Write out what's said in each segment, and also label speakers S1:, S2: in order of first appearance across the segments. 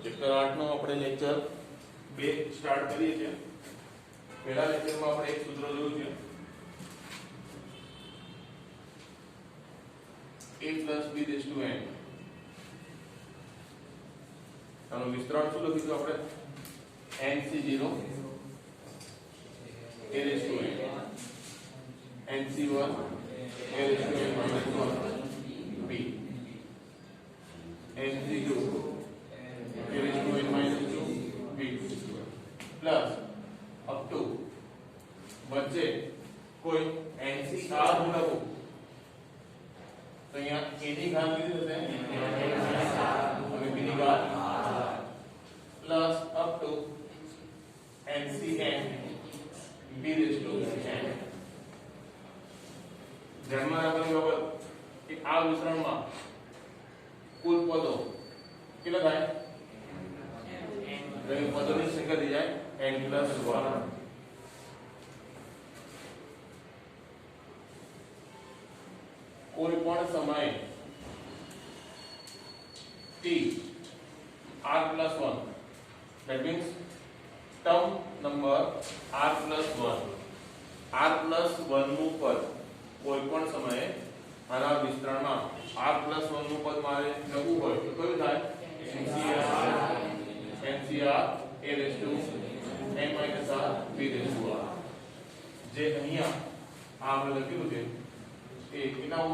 S1: Chapter 8 નો આપણે lecture 2 start કરીએ છીએ। પહેલા લેક્ચરમાં આપણે એક સૂત્ર જોયું છે a + b raised to n આનો વિસ્તરણ શું લખીશું આપણે nc0 a raised to n nc1 a raised to n minus 1 b nc2 a raised to n minus 2 b plus up to વચ્ચે કોઈ ncr હું લખું तो यहाँ a ની ઘાત કેટલી થશે અને b ની ઘાત plus up to ncn b raised to n ધ્યાનમાં રાખવાની બાબત કે આ વિસ્તરણમાં કુલ પદો કેટલા થાય એટલે પદોની સંખ્યા થઈ જાય n + 1 કોઈ પણ સમયે t r + 1 that means term number r + 1 r + 1 નું પદ કોઈ પણ સમયે આના વિસ્તરણમાં r + 1 નું પદ મારે લખવું હોય તો કયું થાય ncr a raised to n minus r b raised to r જે અહીંયા આ આપણે લખ્યું છે એ કેટલા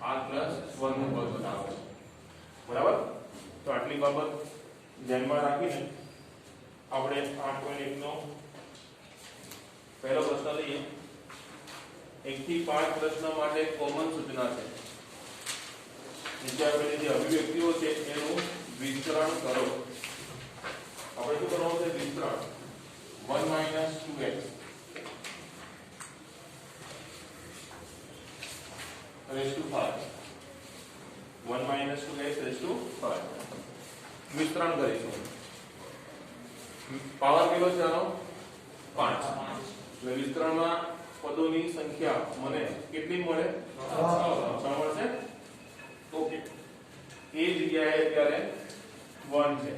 S1: r + 1 નું પદ બતાવે છે બરાબર। તો આટલી બાબત ધ્યાનમાં રાખીને આપણે 8.1 નો પહેલો પ્રશ્ન લઈએ। 1 થી 5 પ્રશ્ન માટે કોમન સૂચના છે નીચે આપેલી જે અભિવ્યક્તિઓ છે એનું વિસ્તરણ કરો। આપણે શું કરવાનું છે વિસ્તરણ 1 - 2x raised to 5 1 - 2x raised to 5 વિસ્તરણ કરીશું। પાવર કેટલો છે આનો 5 એટલે વિસ્તરણમાં પદોની સંખ્યા મને કેટલી મળે 6 મળશે। ઓકે એ જગ્યાએ અત્યારે 1 છે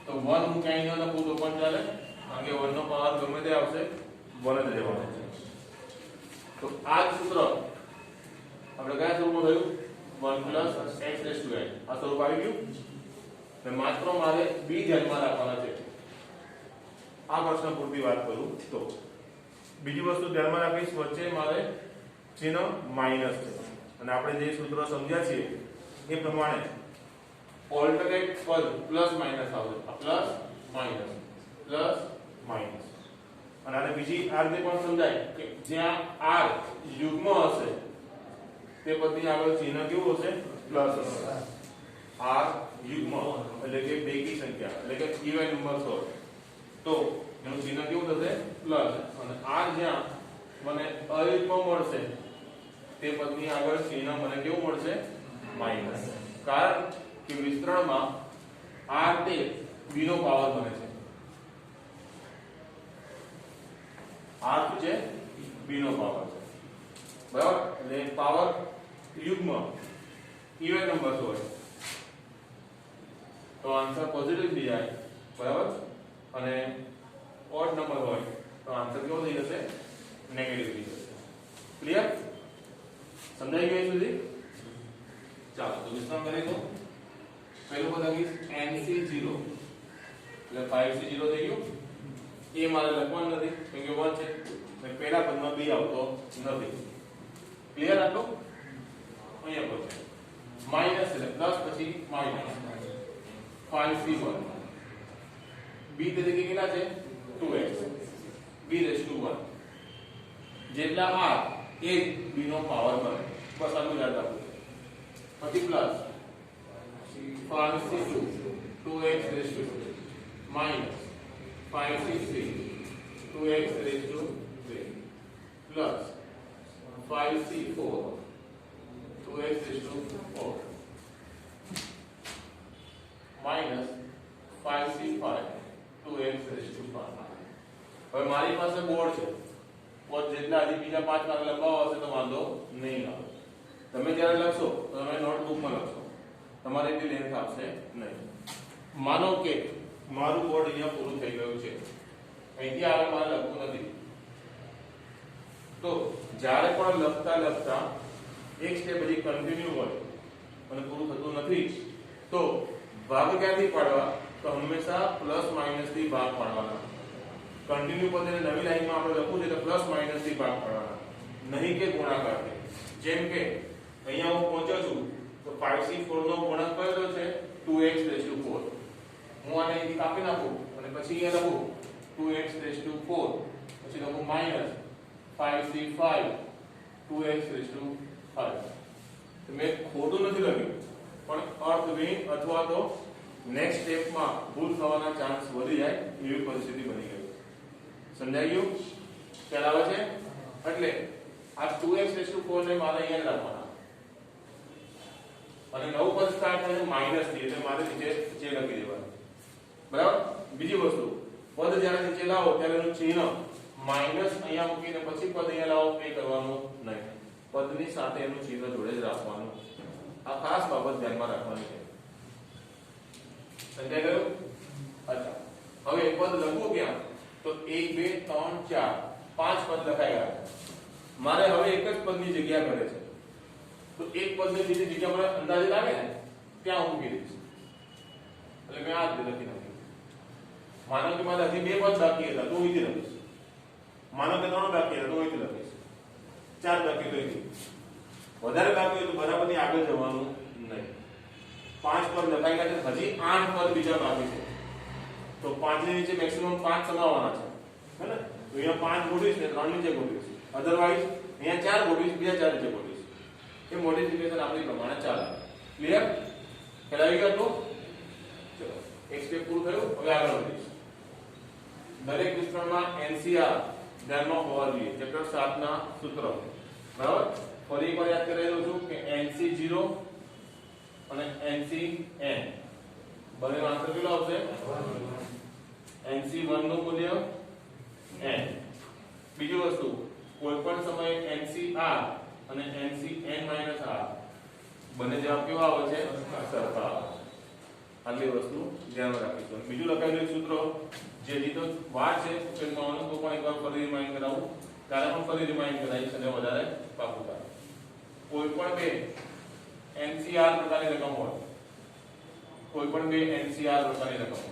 S1: તો 1 હું ક્યાંય ન લખું તો પણ ચાલે કારણ કે 1 નો પાવર ગમે તે આવશે 1 જ રહેવાનો છે। તો આ સૂત્ર આપણે કયા સ્વરૂપમાં થયું 1 + x raised to n આ સ્વરૂપ આવી ગયું ને માત્ર મારે b ધ્યાનમાં રાખવાના છે। આ પ્રશ્ન પૂરતી વાત કરું તો બીજી વસ્તુ ધ્યાનમાં રાખીશ વચ્ચે મારે ચિહ્ન માઈનસ છે અને આપણે જે સૂત્ર સમજ્યા છે એ પ્રમાણે ઓલ્ટરનેટ પદ પ્લસ માઈનસ આવશે પ્લસ માઈનસ અને આને બીજી આ રીતે પણ સમજાય કે જ્યાં r યુગ્મ હશે તે પદની આગળ ચિહ્ન કેવું હશે પ્લસ હશે r યુગ્મ એટલે કે બેકી સંખ્યા એટલે કે ઇવન નંબર્સ હોય તો એનું ચિહ્ન કેવું થશે પ્લસ અને r જ્યાં મને અયુગ્મ મળશે તે પદની આગળ ચિહ્ન મને કેવું મળશે માઈનસ કારણ કે વિસ્તરણમાં r તે b નો પાવર બને છે r શું છે b નો પાવર છે બરાબર એટલે પાવર યુગ્મ ઇવન નંબર્સ હોય તો આન્સર પોઝિટિવ થઈ જાય બરાબર અને ઓડ નંબર હોય તો આન્સર કેવો થઈ જશે નેગેટિવ થઈ જશે। ક્લિયર સમજાઈ ગયું સુધી ચાલો તો વિસ્તરણ કરી દો। પહેલું પદ આપીશ nc0 એટલે 5c0 થઈ ગયું એ મારે લખવાનું નથી કેમ કે 1 છે એટલે પહેલા પદમાં b આવતો નથી। ક્લિયર આટલું અહીંયા પર છે માઈનસ એટલે પ્લસ પછી માઈનસ 5c1 b તરીકે કેટલા છે 2x b raised to 1 જેટલા r એ b નો પાવર બને બસ આટલું યાદ રાખવું પછી plus 5c2 2x raised to 2 minus 5c3 2x raised to 3 plus 5c4 2x raised to 4 minus 5c5 2x raised to 5 હવે મારી પાસે બોર્ડ છે બોર્ડ જેટલા હજી બીજા 5 વાર લંબાવો હશે તો વાંધો નહીં આવે। તમે જ્યારે લખશો તો તમે નોટબુકમાં લખશો તમારે એટલી લેન્થ આવશે નહીં. માનો કે મારું બોર્ડ અહીંયા પૂરું થઈ ગયું છે, અહીંથી આગળ મારે લખવું નથી, તો જ્યારે પણ લખતા એક સ્ટેપ હજી કન્ટિન્યુ હોય અને પૂરું થતું નથી, તો ભાગ ક્યાંથી પાડવા? તો હંમેશા પ્લસ માઇનસ થી ભાગ પાડવાના. કન્ટિન્યુ પદને નવી લાઈનમાં આપણે લખવું છે તો પ્લસ માઇનસ થી ભાગ પાડવાના, નહીં કે ગુણાકારથી. જેમ કે અહીંયા હું પહોંચ્યો છું તો 5c4 નો ગુણાકાર કયો છે? 2x4. હું આને અહીંથી કાપી નાખું અને પછી અહીંયા લખું 2x4, પછી લખું માઈનસ 5c5 2x5. તો મેં ખોટું નથી લખ્યું, પણ અર્થવિહીન અથવા તો નેક્સ્ટ સ્ટેપમાં ભૂલ થવાના ચાન્સ વધી જાય એવી પરિસ્થિતિ બની ગઈ. સમજાઈ ગયું? ખ્યાલ આવે છે? એટલે આ 2x4 ને મારે અહીંયા રાખવાના, અને નવું પદ સ્ટાર્ટ થાય માઈનસ થી, એટલે મારે નીચે જે લખી દેવાનું. બરાબર? બીજી વસ્તુ, પદ જ્યારે નીચે લાવો ત્યારે એનું ચિહ્ન માઈનસ અહીંયા મૂકીને પછી પદ અહીંયા લાવો એ કરવાનું નહીં. પદની સાથે એનું ચિહ્ન જોડે જ રાખવાનું. આ ખાસ બાબત ધ્યાનમાં રાખવાની છે. સમજાઈ ગયું? અચ્છા, હવે પદ લખવું ક્યાં? તો 1 2 3 4 5 પદ લખાઈ ગયા. મારે હવે એક જ પદની જગ્યા કરે છે, તો એક પદની બીજી જગ્યા મને અંદાજે લાગે ને ત્યાં હું મૂકી દઈશ. એટલે મેં આ જ લખી નાખ્યું. માનો કે મારે હજી 2 પદ બાકી હતા તો અહીંથી લખીશ. માનો કે 3 બાકી હતા તો અહીંથી લખીશ. 4 બાકી તો અહીંથી. વધારે બાકી હોય તો બરાબરની આગળ જવાનું નહીં. 5 પદ લખાઈ ગયા છે, હજી 8 પદ બીજા બાકી છે, તો 5 ની નીચે મેક્સિમમ 5 સમાવવાના છે, હે ને? તો અહીંયા 5 ગોઠવીશ ને 3 નીચે ગોઠવીશ. અધરવાઇઝ અહીંયા 4 ગોઠવીશ, બીજા 4 નીચે ગોઠવીશ. એ મોડિફિકેશન આપણી પ્રમાણે ચાલે. ક્લિયર? ખ્યાલ આવી ગયો? તો ચલો, એક સ્ટેપ પૂરું થયું. હવે આગળ વધીશ. દરેક વિસ્તરણમાં NCR ધ્યાનમાં હોવા જોઈએ. ચેપ્ટર 7 ના સૂત્રો. બરાબર? ફરી એકવાર યાદ કરી દઉં છું કે NC0 અને NCN બંનેનો આન્સર કેટલો આવશે? NC1 નું મૂલ્ય n. બીજી વસ્તુ, કોઈ પણ સમયે NCR અને NCN-R બંને જવાબ કેવા આવે છે? સરખા. આટલી વસ્તુ ધ્યાનમાં રાખીશું. બીજું લખાયેલું એક સૂત્ર જે જીતો વાર છે તો પણ એકવાર ફરી રિમાઇન્ડ કરાવું, ત્યારે પણ ફરી રિમાઇન્ડ કરાવીશ અને વધારે પાકું થાય. કોઈ પણ બે NCR પ્રકારની રકમ હોય, કોઈ પણ બે NCR પ્રકારની રકમ,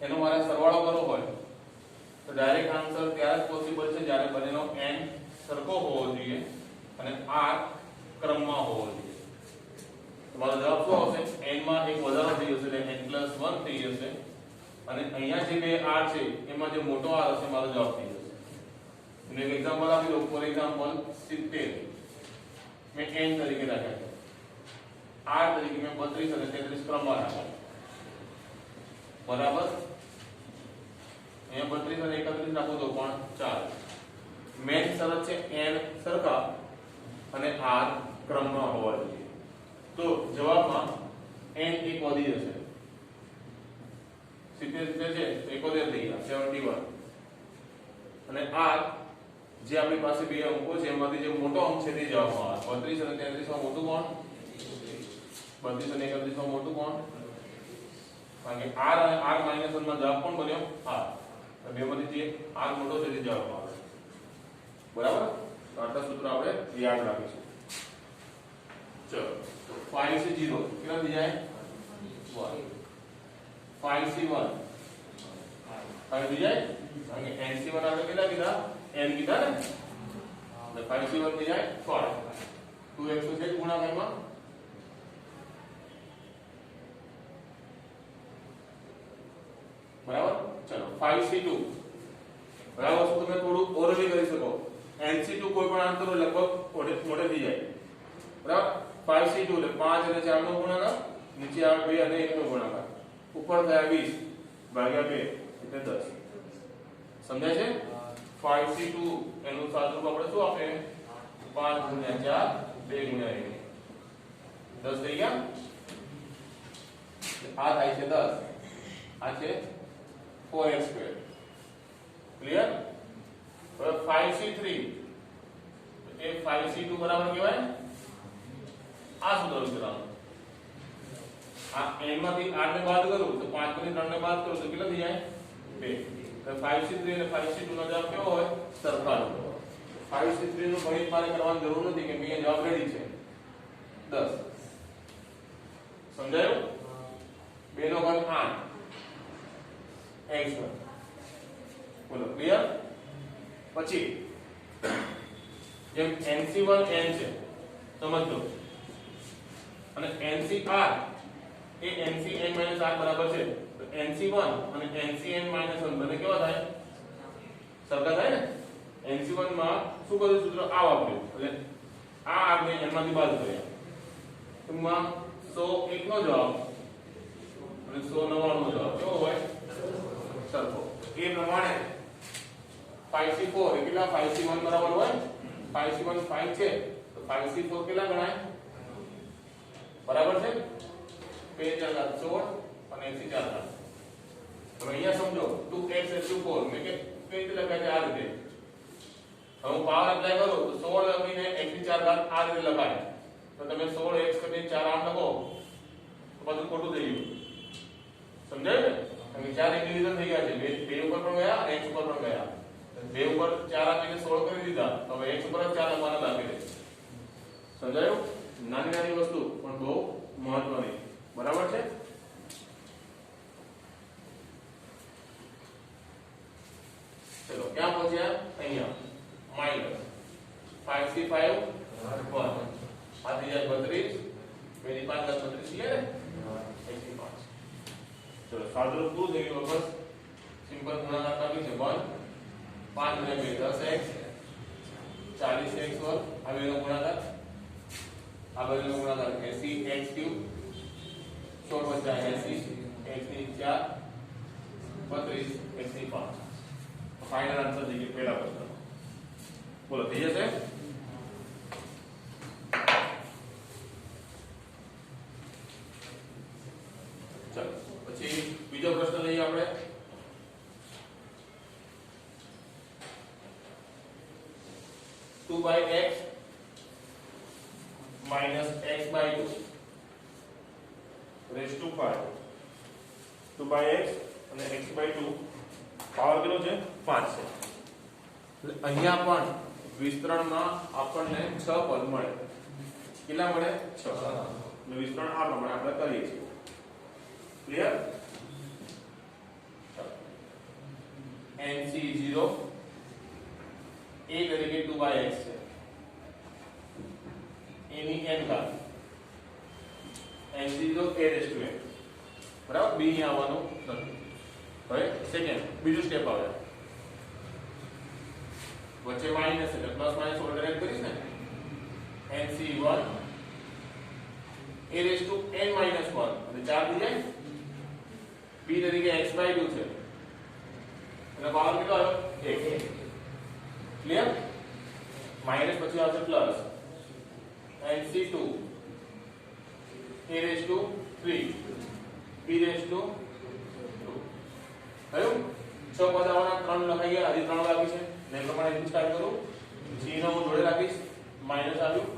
S1: એનો મારે સરવાળો કરવો હોય તો ડાયરેક્ટ આન્સર ત્યારે જ પોસિબલ છે જ્યારે બંનેનો n સરખો હોવો જોઈએ અને r ક્રમમાં હોવો જોઈએ. તમારો જવાબ શું આવશે? n માં એક વધારો થઈ જશે એટલે n+1 થઈ જશે, અને અહીંયા જે બે r છે એમાં જે મોટો r હશે મારો જવાબ થઈ જશે. એનું એક એક્ઝામ્પલ આપી દઉં. ફોર એક્ઝામ્પલ 70 મેં n તરીકે રાખ્યા છે, r તરીકે મેં 32 અને 33 ક્રમમાં રાખ્યા. બરાબર? અહીંયા 32 અને 31 નાખો તો પણ ચાલે. મેન શરત છે n સરખા અને r ક્રમમાં હોવા જોઈએ. તો જવાબમાં n એક વધી જશે. 70 છે તો 71 થઈ ગયા, 71. અને r જે આપણી પાસે બે અંકો છે એમાંથી જે મોટો અંક છે તે જવાબમાં આવે. 32 અને 33 માં મોટું કોણ? 32 અને 31 માં મોટું કોણ? કારણ કે r અને r -1 માં જવાબ કોણ બન્યો? r. તો બેમાંથી જે r મોટો છે તે જવાબ આવે. બરાબર? તો આટલા સૂત્ર આપણે યાદ રાખીશું. ચલો, 5c0 કેટલા થઈ જાય? 1. 5c1 5 થઈ જાય. કારણ કે nc1 આપણે કેટલા કીધા? n કીધા ને, એટલે 5c1 થઈ જાય 5. 2x છે ગુણાકારમાં. બરાબર? ચલો, 5c2 બરાબર. શું તમે થોડું ઓરલી કરી શકો? nc2 કોઈ પણ આન્સર લગભગ મોટે થઈ જાય. બરાબર? 5c2 એટલે 5 અને 4 નો ગુણાકાર, નીચે આવે 2 અને 1 નો ગુણાકાર, ઉપર થયા 20 ભાગ્યા 2 એટલે 10. સમજાય છે? 5c2 એનું સાદુરૂપ આપણે શું આપે? 5 ગુણ્યા 4 2 ગુણ્યા 1 10 થઈ ગયા. આ થાય છે 10, આ છે 4x². ક્લિયર? હવે 5c3 5c2 બરાબર કહેવાય આ સૂત્ર વિસ્તરણ આ n માંથી 8 ને બાદ કરું તો 5 માંથી 3 ને બાદ કરું તો કેટલા થઈ જાય 2 તો 5c3 અને 5c2 નો જવાબ કેવો હોય સરખા હોય 5c3 નું ગણિત મારે કરવાની જરૂર નથી કે મેં જવાબ રેડી છે 10 સમજાયું 2 નો ઘન 8 x1 બોલો ક્લિયર પછી જેમ nc1 n છે સમજો અને nc r એ nc n r બરાબર છે તો nc1 અને nc n 1 બંને કેવા થાય સરખા થાય ને nc1 માં શું કર્યું સૂત્ર આ વાપર્યું એટલે આ આપણે n માંથી બાદ કર્યા ટૂંકમાં 101 નો જવાબ અને 199 નો જવાબ કેવો હોય સરખો એ પ્રમાણે 5c4 એ કેટલા 5c1 બરાબર હોય 5c1 5 છે તો 5c4 કેટલા ગણાય બરાબર છે 2 4 16 અને 1 4 હવે અહીંયા સમજો 2x * 4 મેં કે કઈ રીતે લખાય છે આ રીતે હવે હું પાવર એપ્લાય કરું તો 16 લખીને 1 4 આ રીતે લખાય તો તમે 16x કરીને 4 આમ લખો તો બધું ખોટું થઈ ગયું સમજાયું ને કારણ કે 4 ઇન્ડિવિડ્યુઅલ થઈ ગયા છે બે ઉપર પણ ગયા અને x ઉપર પણ ગયા બે ઉપર 4 આપીને 16 કરી દીધા હવે x ઉપર 4 લખવાના બાકી રહે સમજાયું નાની નાની વસ્તુ પણ બહુ મહત્વની બરાબર છે ચલો ક્યાં પહોંચ્યા અહીંયા -5c5 1 આ થઈ જાય 32 2 5 10 32 છે ને 105 ચલો સાદુરૂપ શું થઈ ગયું બસ સિમ્પલ ગુણાકાર કાઢી છે 1 5 * 2 10x 40x વર્ગ આ બેનો ગુણાકાર આ બેનો ગુણાકાર 80x3 16 + 80 x ની 4 32 x ની 5 ફાઇનલ આન્સર થઈ ગયો પહેલા પ્રશ્ન બોલો થઈ જશે ચલો પછી બીજો પ્રશ્ન લઈએ આપણે 2/x - x/2 raised to 5 2/x અને x/2 પાવર કેટલો છે 5 છે એટલે અહીંયા પણ વિસ્તરણમાં આપણને 6 પદ મળે કેટલા મળે 6 એટલે વિસ્તરણ આ પ્રમાણે આપણે કરીએ છીએ ક્લિયર nc0 a તરીકે 2/x છે a ની n ઘાત nc0 a raised to n બરાબર b અહીં આવવાનું નથી હવે સેકન્ડ બીજું સ્ટેપ આવે વચ્ચે માઈનસ એટલે પ્લસ માઈનસ ઓલ્ટરનેટ કરીશ ને nc1 a raised to n - 1 એટલે 4 થઈ જાય b તરીકે x/2 છે એટલે પાવર કેટલો આવ્યો 1 ક્લિયર માઈનસ પછી આવશે plus nc2 a raised to 3 b raised to 2 થયું 6 પદ આવવાના 3 લખાઈ ગયા હજી 3 બાકી છે ને પ્રમાણે હું સ્ટાર્ટ કરું c નો હું જોડે રાખીશ માઈનસ આવ્યું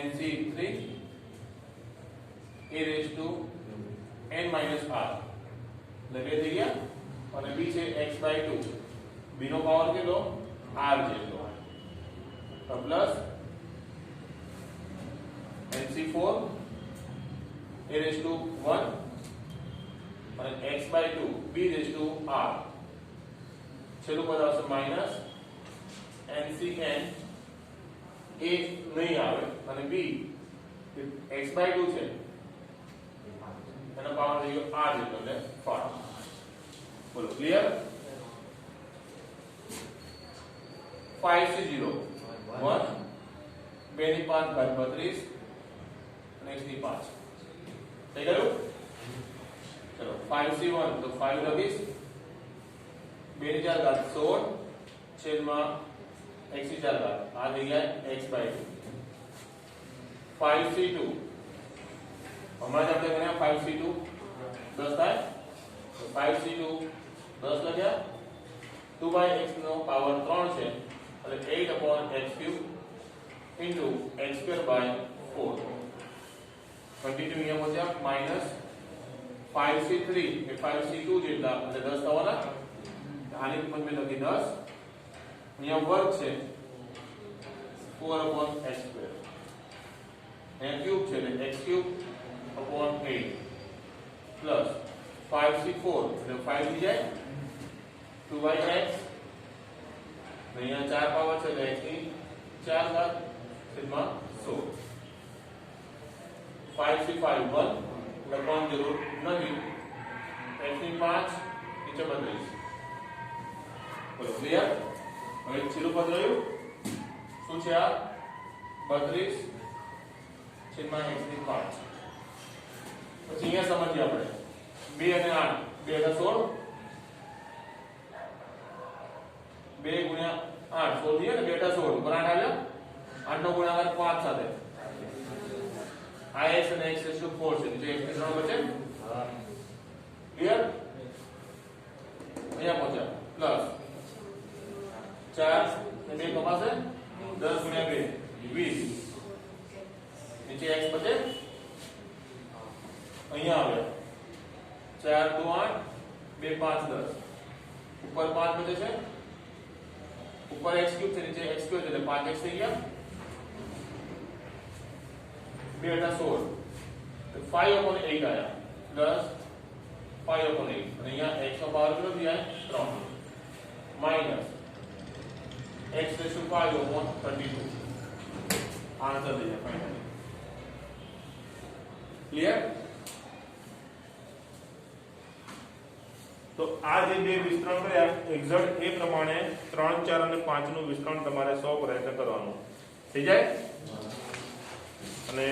S1: nc3 a raised to n - r એટલે બે થઈ ગયા અને b છે x/2 b નો પાવર કેટલો r જેટલો તો plus nc4 a raised to 1 અને x/2 b raised to r છેલ્લું પદ આવશે માઈનસ ncn a નહીં આવે અને b x/2 છે એનો પાવર થઈ ગયો r જેટલો એટલે 5 બોલો ક્લિયર 5c0 1 2 ની 5 ઘાત 32 અને x ની 5 થઈ ગયું ચલો 5c1 તો 5 લખીશ 2 ની 4 ઘાત 16 છેદમાં x ની 4 ઘાત આ થઈ ગયા x/2 5c2 હમણાં જ આપણે ગણ્યા 5c2 10 થાય તો 5c2 10 લખ્યા 2/x નો પાવર 3 છે એટલે 8/x³ into x²/4 22 અહીંયા પહોંચ્યા માઈનસ 5c3 એ 5c2 જેટલા એટલે 10 થવાના આની કિંમત મેં લખી 10 અહીંયા વર્ગ છે 4/x² અહીંયા ક્યુબ છે એટલે x³/8 પ્લસ 5c4 એટલે 5 થઈ જાય 2/x અહીંયા 4 પાવર છે એટલે x ની 4 ઘાત છેદમાં 16 5c5 1 લખવાની જરૂર નથી x ની 5 નીચે 32 બોલો ક્લિયર હવે છેલ્લું પદ રહ્યું શું છે આ 32 છેદમાં x ની 5 પછી અહીંયા સમજીએ આપણે 2 અને 8 2 એટલે 16 2 ગુણ્યા 8 16 થયો ને 2 એટલે 16 ઉપર 8 આવ્યા 8 નો ગુણાકાર 5 સાથે આ x અને x⁴ છે જે x ની 3 બચે ક્લિયર અહીંયા પહોંચ્યા પ્લસ 4 ને 2 કપાશે 10 ગુણ્યા 2 20 નીચે x બચે અહીંયા આવે 4 2 8 2 5 10 ઉપર 5 બચે છે ઉપર x³ છે નીચે x² એટલે 5x થઈ ગયા 2 એટલે 16 તો 5/8 આયા પ્લસ 5/8 અને અહીંયા x નો પાવર કેટલો થઈ જાય 3 માઈનસ x⁵5/32 આન્સર થઈ જાય ફાઇનલી ક્લિયર તો આ જે બે વિસ્તરણ કર્યા એક્ઝેક્ટ એ પ્રમાણે 3 4 અને 5 નું વિસ્તરણ તમારે 100 પ્રયત્ન કરવાનું થઈ જાય અને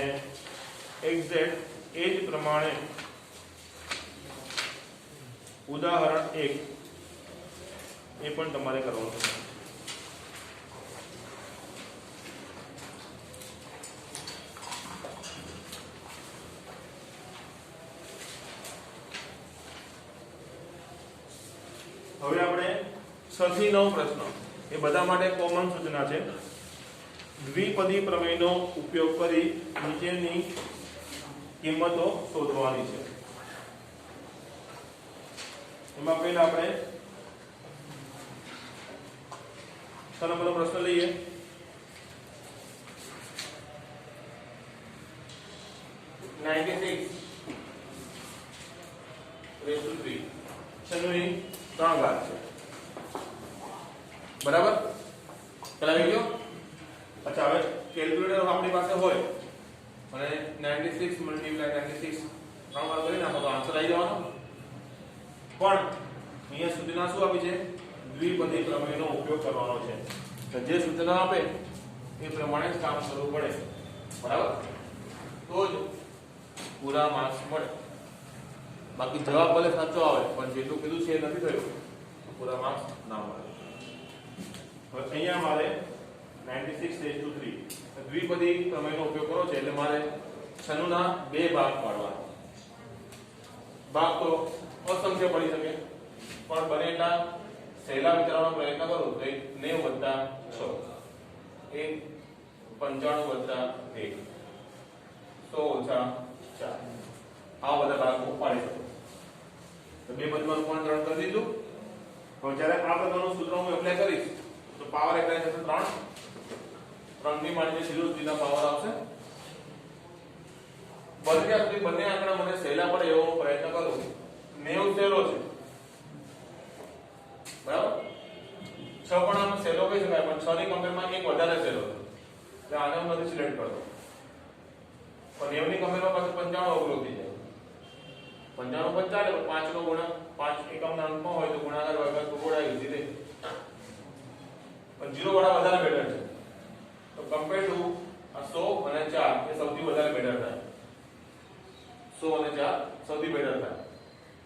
S1: એક્ઝેક્ટ એ જ પ્રમાણે ઉદાહરણ 1 એ પણ તમારે કરવાનું છે હવે આપણે 6 થી 9 પ્રશ્નો એ બધા માટે કોમન સૂચના છે દ્વિપદી પ્રમેયનો ઉપયોગ કરી નીચેની કિંમતો શોધવાની છે એમાં પહેલા આપણે 6 નંબરનો પ્રશ્ન લઈએ 96 રેઝ ટુ 3 છન્નુની 3 ઘાત છે બરાબર પેલા આવી ગયો અચ્છા હવે કેલ્ક્યુલેટર આપણી પાસે હોય અને 96 * 96 3 વાર કરીને આપણે તો આન્સર આવી જવાનો પણ અહીંયા સૂચના શું આપી છે દ્વિપદી પ્રમેયનો ઉપયોગ કરવાનો છે તો જે સૂચના આપે એ પ્રમાણે જ કામ કરવું પડે બરાબર તો જ પૂરા માર્ક્સ મળે બાકી જવાબ ભલે સાચો આવે પણ જેટલું કીધું છે એ નથી થયું તો પૂરા માર્ક્સ ના મળે હવે અહીંયા મારે 96/3 દ્વિપદી પ્રમેયનો ઉપયોગ કરવો છે એટલે મારે 96 ના 2 ભાગ પાડવાના ભાગ તો અસંખ્ય પડી શકે પણ બને એટલા સહેલા વિચારવાનો પ્રયત્ન કરું તો 90 + 6 એ 95 + 1 100 - 4 આ બધા ભાગ હું પાડી શકું તો બે પદમાં રૂપાંતરણ કરી દીધું હવે જ્યારે આ બધાનું સૂત્ર હું એપ્લાય કરીશ તો પાવર એપ્લાય થશે 3 ની માટે સીધો પાવર આવશે બંને સુધી બંને આંકડા મને સહેલા પડે એવો પ્રયત્ન કરું 90 સહેલો છે બરાબર 6 પણ આમ સહેલો કહી શકાય પણ 6 ની કમ્પેરમાં એક વધારે સહેલો છે એટલે આને હું નથી સિલેક્ટ કરતો પણ 90 ની કમ્પેરમાં પાછું 95 અવરો થઈ જાય 95 પણ ચાલે પણ 5 નો ગુણાકાર 5 એકમના અંકમાં હોય તો ગુણાકાર ભાગાકાર ટુકડાઈ સીધે પણ 0 વાળા વધારે બેટર છે તો કમ્પેર ટુ આ 100 અને 4 એ સૌથી વધારે બેટર થાય 100 અને 4 સૌથી બેટર થાય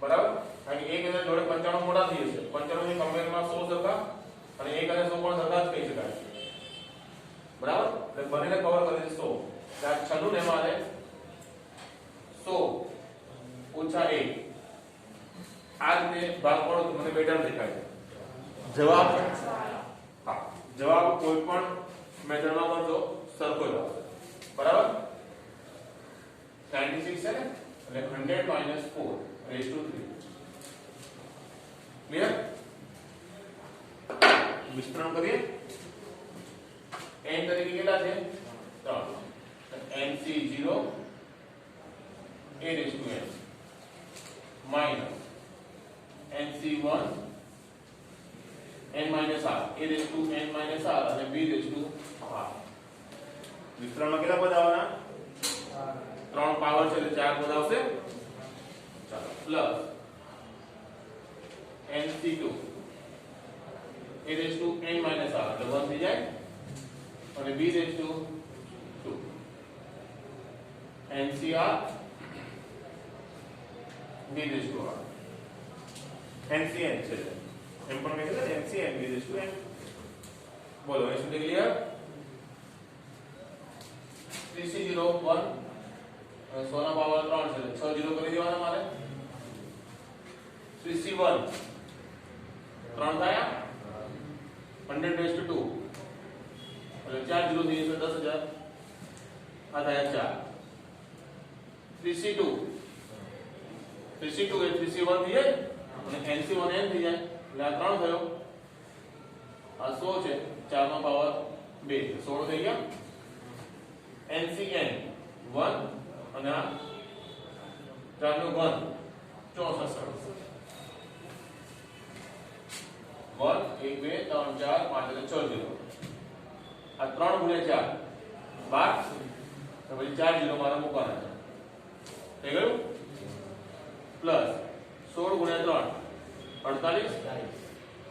S1: બરાબર કારણ કે એક અને જોડે 95 મોટા થઈ જશે 95 ની કમ્પેરમાં 100 સરખા અને 1 અને 100 પણ સરખા જ કહી શકાય બરાબર એટલે બંનેને કવર કરી 100 આ 96 ને મારે 100 - 1 આ રીતે ભાગ પાડો તો મને બેટર દેખાય જવાબ હા જવાબ કોઈ પણ મેથડમાં કરજો સરખો જ આવશે બરાબર 96 છે ને એટલે 100 - 4 રેઝ ટુ 3 ક્લિયર વિસ્તરણ કરીએ n તરીકે કેટલા છે 3 nc 0 a raised to n minus nc1 n minus r a raised to n minus r અને b raised to r વિસ્તરણમાં કેટલા પદ આવવાના 3 પાવર છે એટલે 4 પદ આવશે ચાલો plus nc2 a raised to n minus r એટલે 1 થઈ જાય અને b raised to 2 ncr b raised to r ncn છે એમ પણ મેં કીધું ncn b raised to n બોલો એ સુધી ક્લિયર 3c01 100 ના પાવર 3 છે 6 0 કરી દેવાના મારે 3c1 3 થયા 100 raised to 2 એટલે 4 0 થઈ જશે 10000 આ થયા 4 3c2 એ 3c1 થઈ જાય અને nc1n થઈ જાય એટલે આ 3 થયો આ 100 છે 4 નો પાવર 2 16 થઈ ગયા ncn 1 અને આ 4 નો ઘન 64 1 1 2 3 4 5 અને 6 0 આ 3 ગુણ્યા 4 12 તો પછી 4 0 મારે મૂકવાના છે થઈ ગયું પ્લસ 16 ગુણ્યા 3 48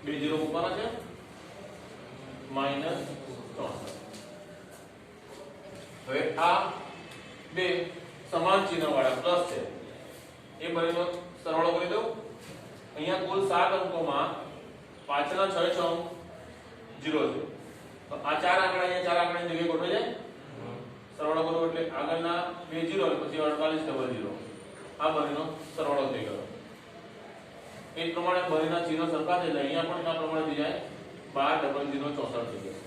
S1: 2 0 મૂકવાના છે માઈનસ 3 હવે આ બે સમાન ચિહ્ન વાળા પ્લસ છે એ બંનેનો સરવાળો કરી દઉં અહીંયા કુલ 7 અંકોમાં પાછળના 6 6 અંક 0 છે તો આ ચાર આંકડા અહીંયા ચાર આંકડાની જગ્યાએ ગોઠવાઈ જાય સરવાળો કરો એટલે આગળના બે 0 અને પછી 48 ડબલ 0 આ બંનેનો સરવાળો થઈ ગયો એ પ્રમાણે બંનેના ચિહ્નો સરખા છે એટલે અહીંયા પણ આ પ્રમાણે થઈ જાય 12 ડબલ 0 64 થઈ ગયો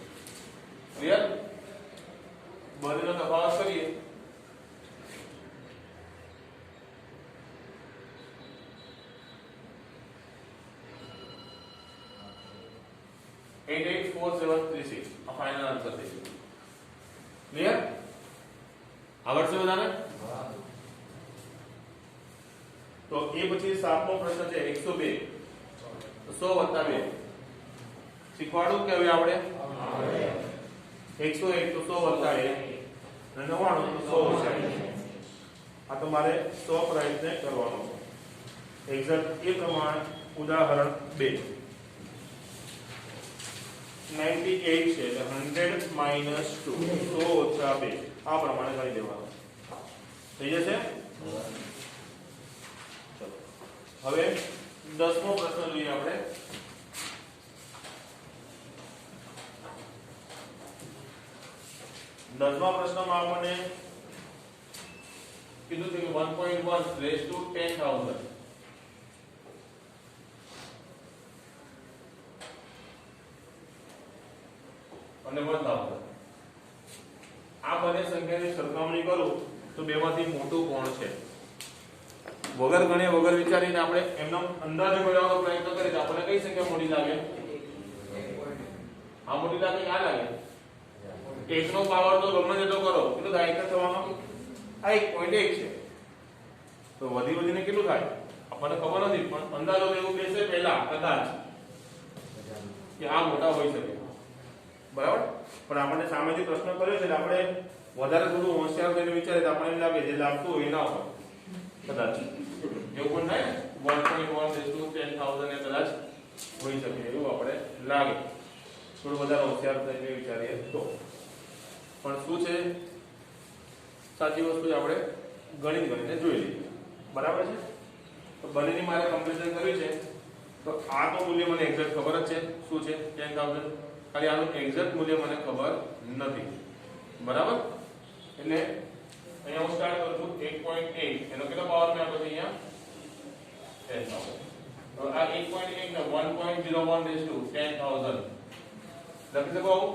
S1: ક્લિયર બંનેનો તફાવત કરીએ 884736 આ ફાઇનલ આન્સર થઈ ગયો ક્લિયર આવડશે બધાને તો એ પછી 7મો પ્રશ્ન છે 102 100 + 2 શીખવાડું કે હવે આપણે 101 તો 100 + 1 અને 99 તો 100 છે આ તમારે 100 પ્રયત્ન કરવાનો છે એક્ઝેક્ટ એ પ્રમાણે ઉદાહરણ 2 98 છે એટલે 100 - 2 100 - 2 આ પ્રમાણે કરી દેવાનું થઈ જશે ચલો હવે 10મો પ્રશ્ન જોઈએ આપણે 10મા પ્રશ્નમાં આપણને કીધું છે કે 1.1 રેઝ ટુ 10000 અને 1000 આ બંને સંખ્યાની સરખામણી કરું તો બેમાંથી મોટું કોણ છે વગર ગણે વગર વિચારીને આપણે એમનો અંદાજો મેળવવાનો પ્રયત્ન કરીએ તો આપણને કઈ સંખ્યા મોટી લાગે આ મોટી લાગે આ લાગે 1 નો પાવર તો ગમે તેટલો કરો કેટલું થાય એક થવાનો આ 1.1 છે તો વધી વધીને કેટલું થાય આપણને ખબર નથી પણ અંદાજો એવું બેસે પહેલા કદાચ કે આ મોટા હોઈ શકે બરાબર પણ આપણને સામેથી પ્રશ્ન કર્યો છે એટલે આપણે વધારે થોડું હોશિયાર થઈને વિચારીએ તો આપણને એમ લાગે જે લાગતું હોય એ ના હોય કદાચ એવું પણ થાય 1.1 રેઝ ટુ 10000 એ કદાચ હોઈ શકે એવું આપણે લાગે થોડું વધારે હોશિયાર થઈને વિચારીએ તો પણ શું છે સાચી વસ્તુ આપણે ગણીને જોઈ લઈએ બરાબર છે તો બંનેની મારે કમ્પેરિઝન કર્યું છે તો આ તો મૂલ્ય મને એક્ઝેક્ટ ખબર જ છે શું છે 10000 ખાલી આનું એક્ઝેક્ટ મૂલ્ય મને ખબર નથી બરાબર એટલે અહીંયા હું સ્ટાર્ટ કરું છું 1.8 એનો કેટલો પાવર મે આપ્યો છે અહીંયા 10000 તો આ 1.8 ને 1.01 રેઝ ટુ 10000 લખી શકો આવું?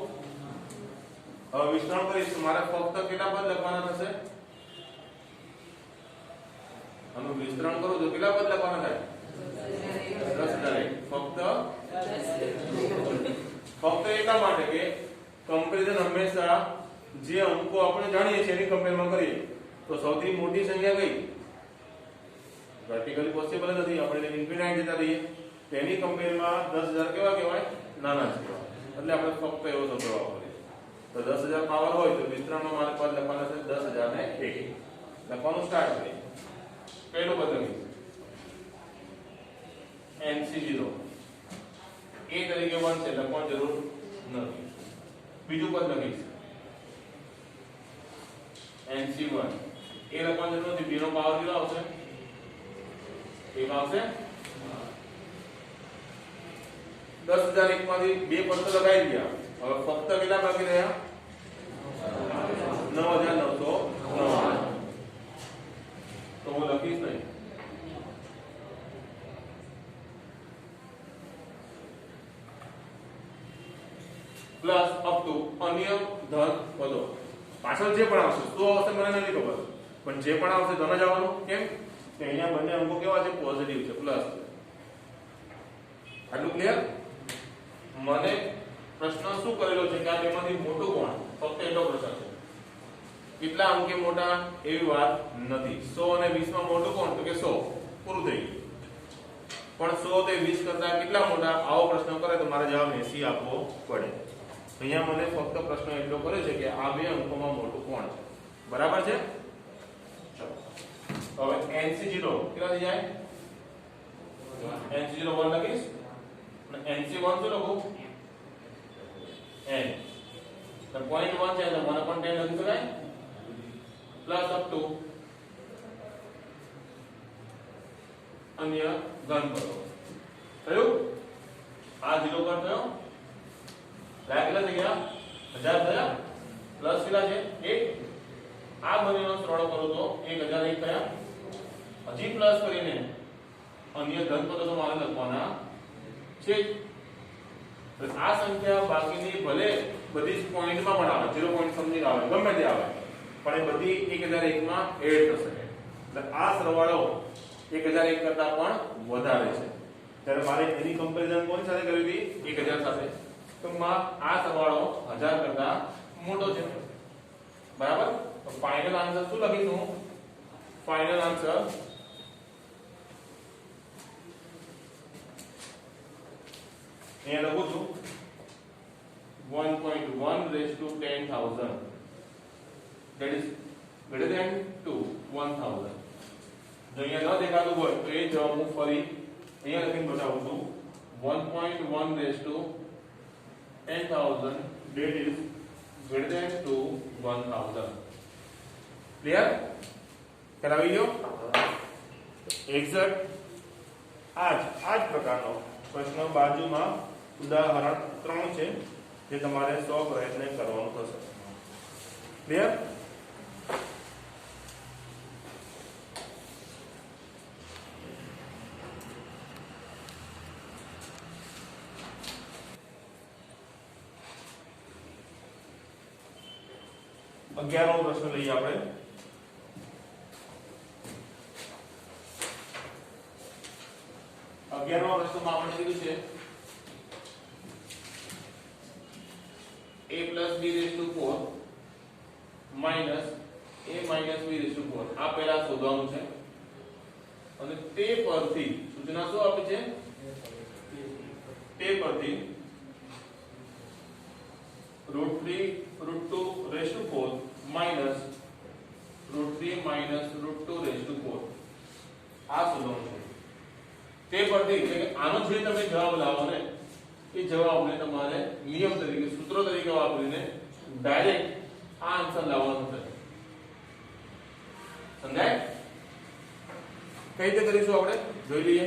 S1: હવે વિસ્તરણ કરીશ તો મારે ફક્ત કેટલા પદ લખવાના થશે? આનું વિસ્તરણ કરું તો કેટલા પદ લખવાના થાય? 10,001. ફક્ત એટલા માટે કે કમ્પેરિઝન હંમેશા જે અંકો આપણે જાણીએ છીએ એની કમ્પેરમાં કરીએ તો સૌથી મોટી સંખ્યા કઈ? પ્રેક્ટિકલી પોસિબલ નથી, આપણે ઇન્ફિનાઇટ જતા રહીએ. તેની કમ્પેરમાં 10,000 કેવા કહેવાય? નાના છે. એટલે આપણે ફક્ત એવો શબ્દ વાપરીએ. તો 10,000 પાવર હોય તો વિસ્તરણમાં મારે પદ લખવાના છે 10,001. લખવાનું સ્ટાર્ટ કરીએ. પહેલું પદ લખીએ NC0. a તરીકે 1 છે, લખવાની જરૂર નથી. બીજું પદ લખીશ NC1. a લખવાની જરૂર નથી. b નો પાવર કેટલો આવશે? 1 આવશે. 10,001 માંથી બે પદ તો લગાવી દીધા. હવે ફક્ત કેટલા બાકી રહ્યા? 9,999. તો હું લખીશ નહીં. પ્લસ અપ ટુ અન્ય ધન પદો. પાછળ જે પણ આવશે શું આવશે મને નથી ખબર, પણ જે પણ આવશે ધન જ આવવાનું. કેમ કે અહીંયા બંને અંકો કેવા છે? પોઝિટિવ છે, પ્લસ. આટલું ક્લિયર? મને પ્રશ્ન શું કરેલો છે કે આ બેમાંથી મોટું કોણ? ફક્ત એટલો પ્રશ્ન છે. કેટલા અંકે મોટા એવી વાત નથી. 100 અને 20 માં મોટું કોણ? તો કે 100. પૂરું થઈ ગયું. પણ 100 તે 20 કરતા કેટલા મોટા? આવો પ્રશ્ન કરે તો મારે જવાબ 80 આપવો પડે. અહીંયા મને ફક્ત પ્રશ્ન એટલો કરે છે કે આ બે અંકોમાં મોટું કોણ છે. બરાબર છે? ચલો હવે NC0 કેટલા થઈ જાય? NC0 1 લખીશ અને NC1 શું લખું? n. તો 0.1 છે તો 1/10 લખી શકાય. પ્લસ અપ ટુ અન્ય ઘન પદો. થયું? આ 0 પર થયો. કેટલા થઈ ગયા? 1000 થયા. પ્લસ કેટલા છે? 1. આ બંનેનો સરવાળો કરો તો 1001 થયા. હજી પ્લસ કરીને અન્ય ધન પદો તો મારે લખવાના છે. આ સંખ્યા બાકીની ભલે બધી જ પોઈન્ટમાં પણ આવે, 0 પોઈન્ટ સમજી આવે, ગમે તે આવે, પણ એ બધી 1001 માં એડ થશે. એટલે આ સરવાળો 1001 કરતા પણ વધારે છે. ત્યારે મારે એની કમ્પેરિઝન કોની સાથે કરવી હતી? 1000 સાથે. તો આ સરવાળો 1000 કરતા મોટો છે. બરાબર? તો ફાઇનલ આન્સર શું લખીશું? ફાઇનલ આન્સર અહીંયા લખું છું 1.1 raised to 10,000 that is greater than to 1,000. જો અહીંયા ન દેખાતું હોય તો એ જવાબ હું ફરી અહીંયા લખીને બતાવું છું 1.1 raised to 10,000 that is greater than to 1,000. Clear? કરાવી લો. એક્ઝેક્ટ આ જ પ્રકારનો પ્રશ્ન બાજુમાં ઉદાહરણ 3 છે જે તમારે 100 પ્રયત્ન કરવાનો થશે. ક્લિયર? અગિયારમો પ્રશ્ન લઈએ આપણે. અગિયારમા પ્રશ્નમાં આપણે કીધું છે a plus b raised to 4 minus a minus b raised to 4 આ પહેલા શોધવાનું છે અને તે પરથી સૂચના શું આપી છે? તે પરથી √3 √2 raised to 4 minus √3 minus √2 raised to 4 આ શોધવાનું છે. તે પરથી એટલે કે આનો જે તમે જવાબ લાવો ને એ જવાબને તમારે નિયમ તરીકે સૂત્ર તરીકે વાપરીને ડાયરેક્ટ આ આન્સર લાવવાનો છે. સમજાય? કઈ રીતે કરીશું આપણે જોઈ લઈએ.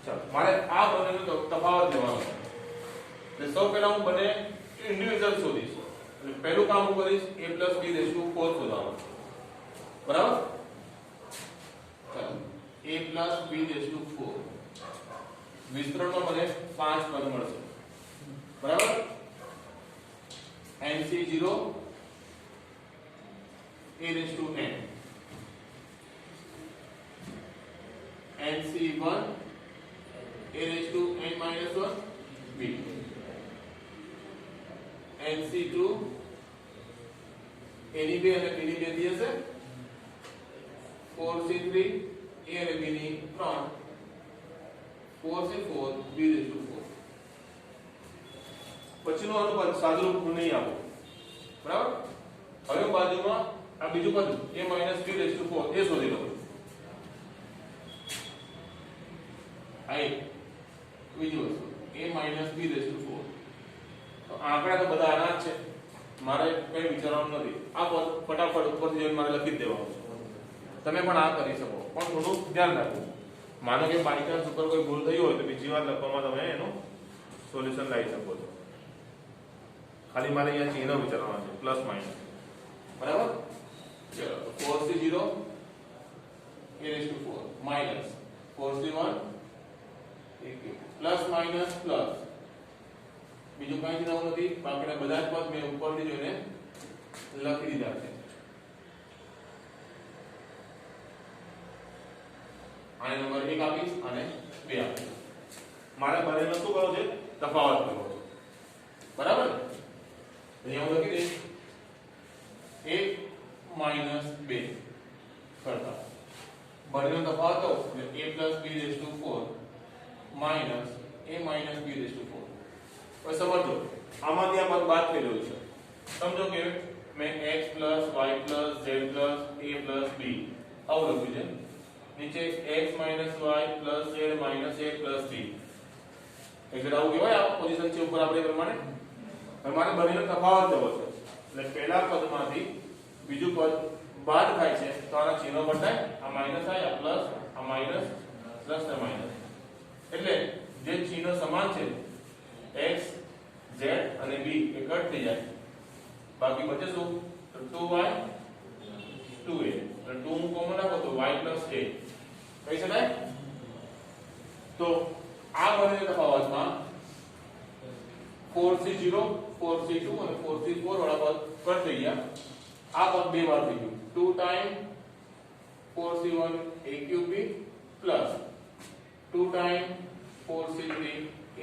S1: ચાલો મારે આ બંનેનો તફાવત લેવાનો છે. એટલે સૌ પહેલા હું બંને ઇન્ડિવિડ્યુઅલ શોધીશ. એટલે પહેલું કામ હું કરીશ a plus b raised to 4 શોધવાનું. બરાબર? ચાલો a plus b raised to 4 વિસ્તરણમાં મને 5 પદ મળશે. બરાબર? NC0 a raised to n, NC1 a raised to n minus 1 b, NC2 a ની 2 અને b ની 2 દી હશે, 4C3 a અને b ની 3, 4C4 b raised to 4. પછીનો અનુપાત સાદુરૂપ નહીં આપો, બરાબર. હવે બાજુમાં આ બીજું પદ a b raised to 4 એ શોધી લો. આ બીજું વસ્તુ a b raised to 4. તો આંકડા તો બધા આના જ છે, મારે કઈ વિચારવાનું નથી. આ પદ ફટાફટ ઉપરથી જોઈને મારે લખી જ દેવાનું છે. તમે પણ આ કરી શકો, પણ થોડું ધ્યાન રાખવું. માનો કે બાય ચાન્સ ઉપર કોઈ ભૂલ થઈ હોય તો બીજી વાર લખવામાં તમે એનું સોલ્યુશન લાવી શકો છો. ખાલી મારે અહીંયા ચિહ્ન વિચારવાનું છે, પ્લસ માઇનસ, બરાબર. ચલો 4C0 a raised to 4 minus 4C1 plus minus plus, બીજું કઈ જ નવું નથી. બાકીના બધા જ પદ મેં ઉપરથી જોઈને લખી દીધા છે. આને નંબર 1 આપીશ અને 2 આપીશ. મારે બંનેનો શું કરવો છે? તફાવત કરવો છે, બરાબર ને? અહીંયા હું લખી દઈશ 1 - 2 કરતા બંનેનો તફાવત તો એટલે a b raised to 4 minus a b raised to 4. હવે સમજો આમાંથી આ પદ બાદ થઈ રહ્યું છે. સમજો કે મેં x y z a b આવું લખ્યું છે. નીચે x - y z - a b એટલે આવું કહેવાય. આ પોઝિશન છે ઉપર આપણે પ્રમાણે. હવે મારે બંનેનો તફાવત લેવો છે, એટલે પહેલા પદમાંથી બીજું પદ બાદ થાય છે તો આના ચિહ્નો બદલાય. આ માઈનસ થાય, આ પ્લસ, આ માઈનસ, પ્લસ ને માઈનસ. એટલે જે ચિહ્નો સમાન છે x z અને b એ કટ થઈ જાય. બાકી બચે શું? તો 2y 2a. એટલે 2 હું કોમન રાખો તો y a કહી શકાય. તો આ બંને તફાવતમાં 4C0 4C2 અને 4C4 વાળા પદ કટ થઈ ગયા. આ પદ બે વાર થઈ ગયું. 2 time 4C1 a cube b plus 2 time 4C3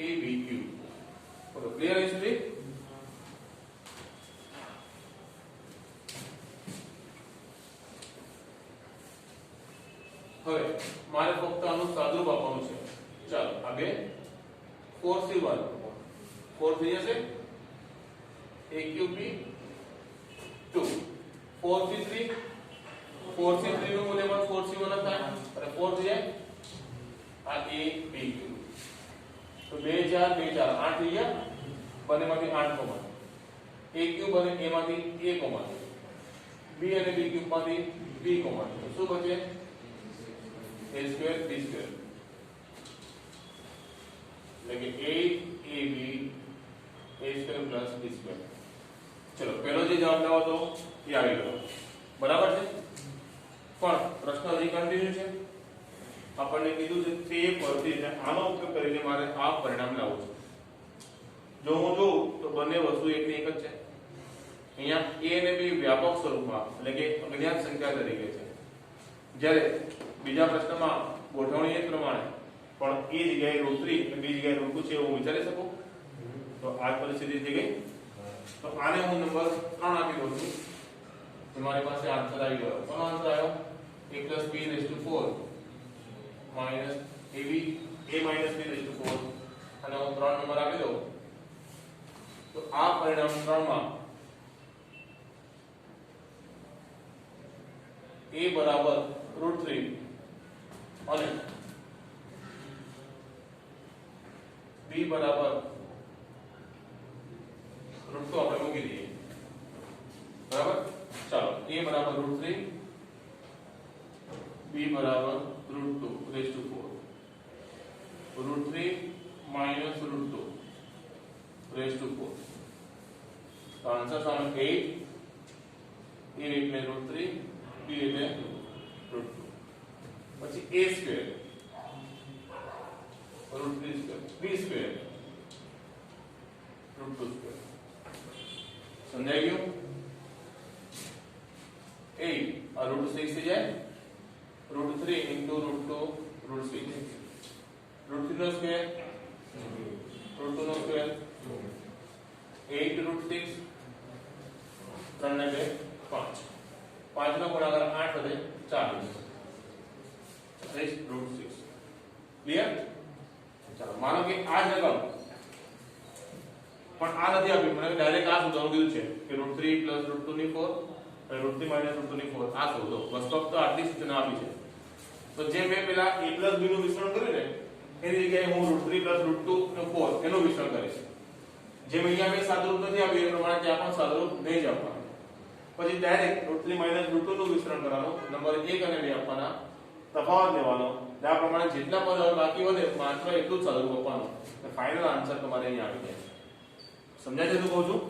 S1: a b cube. બોલો ક્લિયર છે સુધી? હવે મારે ફક્ત આનું સાદુરૂપ આપવાનું છે. ચાલો આ બે 4C1 4 થઈ જશે, a cube b 2 4C3 નું મૂલ્ય પણ 4C1 થાય અને 4 થઈ જાય આ a b cube. તો 2 4 2 4 8 થઈ ગયા. બંનેમાંથી 8 કોમન, a cube અને a માંથી a કોમન, b અને b cube માંથી b કોમન. તો શું બચે? a square b square. એટલે કે 8ab a square plus b square. ચલો પહેલો જે જવાબ લાવો તો એ આવી ગયો, બરાબર છે. પણ પ્રશ્ન હજી કન્ટિન્યુ છે. આપણને કીધું છે તે પરથી આનો ઉપયોગ કરીને મારે આ પરિણામ લાવવું છે. જો હું જોઉં તો બંને વસ્તુ એકની એક જ છે. અહીંયા a અને b વ્યાપક સ્વરૂપમાં એટલે કે અજ્ઞાત સંખ્યા તરીકે છે, જ્યારે બીજા પ્રશ્નમાં ગોઠવણી એ પ્રમાણે પણ a જગ્યાએ √3 અને b જગ્યાએ √2 છે એવું વિચારી શકો. તો આ પરિસ્થિતિ થઈ ગઈ. તો આને હું નંબર 3 આપી દઉં છું. તમારી પાસે આન્સર આવી ગયો. કોનો આન્સર આવ્યો? a + b raised to 4 minus ab a minus b raised to 4 અને હું 3 નંબર આપી દઉં. તો આ પરિણામ 3 માં a બરાબર √3 અને b બરાબર √2 આપણે મૂકી દઈએ, બરાબર. ચાલો a બરાબર √3 b બરાબર √2 raised to 4 √3 minus √2 raised to 4. તો આન્સર સામે 8 a એટલે √3 b એટલે √2 પછી a square √3 square b square √2 square. समझाई गયું 8 और √6 થઈ જાય √3 into √2 √6 √3 નો સ્ક્વેર √2 નો સ્ક્વેર 8 √6 3 ને 2 5 5 નો ગુણાકાર 8 વધે 40 √6 ક્લિયર ચાલો માનો કે આ જ રકમ પણ આ નથી આપી મને ડાયરેક્ટ આ શોધવાનું કીધું છે કે √3 + √2 ની 4 અને √3 - √2 ની 4 આ શોધો બસ ફક્ત આટલી સૂચના આપી છે તો જે મેં પેલા a + b નું વિસ્તરણ કર્યું ને એની જગ્યાએ હું √3 + √2 ને 4 એનું વિસ્તરણ કરીશ જે અહીંયા મેં સાદુરૂપ નથી આપ્યું એ પ્રમાણે ત્યાં પણ સાદુરૂપ નહીં જ આપવાનું પછી ડાયરેક્ટ √3 - √2 નું વિસ્તરણ કરવાનું નંબર 1 અને 2 આપવાના તફાવત લેવાનો આ પ્રમાણે જેટલા પદ હવે બાકી વધે માત્ર એટલું જ સાદુરૂપ આપવાનું તો ફાઇનલ આન્સર તમારે અહીં આવી જાય સમજાય છે તો કહું છું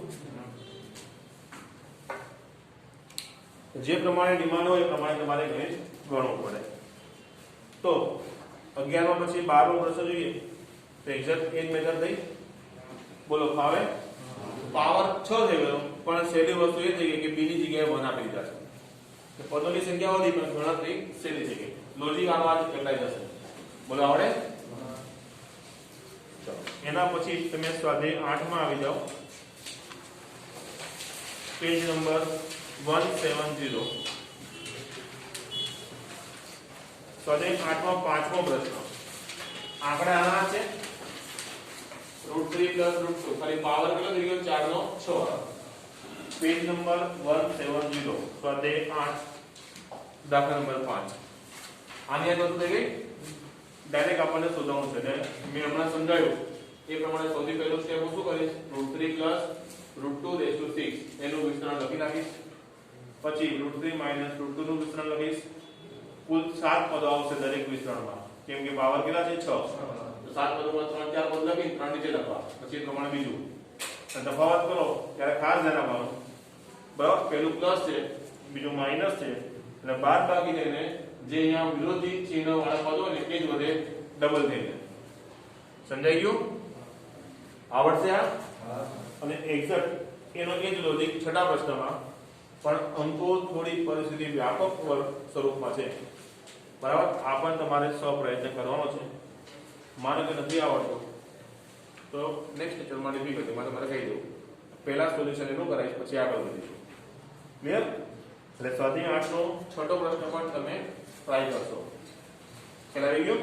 S1: જે પ્રમાણે ડિમાન્ડ હોય એ પ્રમાણે તમારે ગણિત ગણવું પડે તો 11 માં પછી 12 નો પ્રશ્ન જોઈએ તો એક્ઝેક્ટ એ જ મેથડ થઈ બોલો ફાવે પાવર 6 થઈ ગયો પણ સહેલી વસ્તુ એ થઈ ગઈ કે b ની જગ્યાએ 1 આપી દીધા છે તો પદોની સંખ્યા વધી પણ ગણતરી સહેલી થઈ ગઈ લોજિક આમાં જ કેટલાઈ જશે બોલો આવડે ચાલો એના પછી તમે સ્વાધ્યાય 8 માં આવી જાઓ પેજ નંબર 170 સ્વાધ્યાય 8 માં પાંચમો પ્રશ્ન આંકડા આના છે √3 + √2 ફરી પાવર કેટલો થઈ ગયો 4 નો 6 પેજ નંબર 170 સ્વાધ્યાય 8 દાખલા નંબર 5 આની આ બધું થઈ ગઈ ડાયરેક્ટ આપણને શોધવાનું છે ને મેં હમણાં સમજાવ્યું એ પ્રમાણે સૌથી પહેલું સ્ટેપ હું શું કરીશ √3 + √2 એનું વિસ્તરણ લખી નાખીશ પછી √3 - √2 નું વિસ્તરણ લખીશ કુલ 7 પદો આવશે દરેક વિસ્તરણમાં કેમ કે પાવર કેટલા છે 6 તો 7 પદોમાં 3 4 પદ લખી 3 નીચે લખવા પછી એ પ્રમાણે બીજું અને તફાવત કરો ત્યારે ખાસ ધ્યાન આપવાનું બરાબર પહેલું પ્લસ છે બીજું માઈનસ છે એટલે બાદ બાકી થઈને જે અહીંયા વિરોધી ચિહ્ન વાળા પદો ને એ જ વધે ડબલ થઈને સમજાઈ ગયું આવડશે આ અને એક્ઝેક્ટ એનો એ જ લોજિક છઠ્ઠા પ્રશ્નમાં પણ અંકો થોડી પરિસ્થિતિ વ્યાપક સ્વરૂપમાં છે બરાબર આ પણ તમારે પ્રયત્ન કરવાનો છે માનો કે નથી આવડતું તો નેક્સ્ટ લેક્ચરમાં ડિફિકલ્ટીમાં તમારે કહી દઉં પહેલા સોલ્યુશન એનું કરાવીશ પછી આગળ વધીશું ક્લિયર એટલે સ્વાધ્યાય 8 નો છઠ્ઠો પ્રશ્ન પણ તમે ટ્રાય કરશો ખ્યાલ આવી ગયો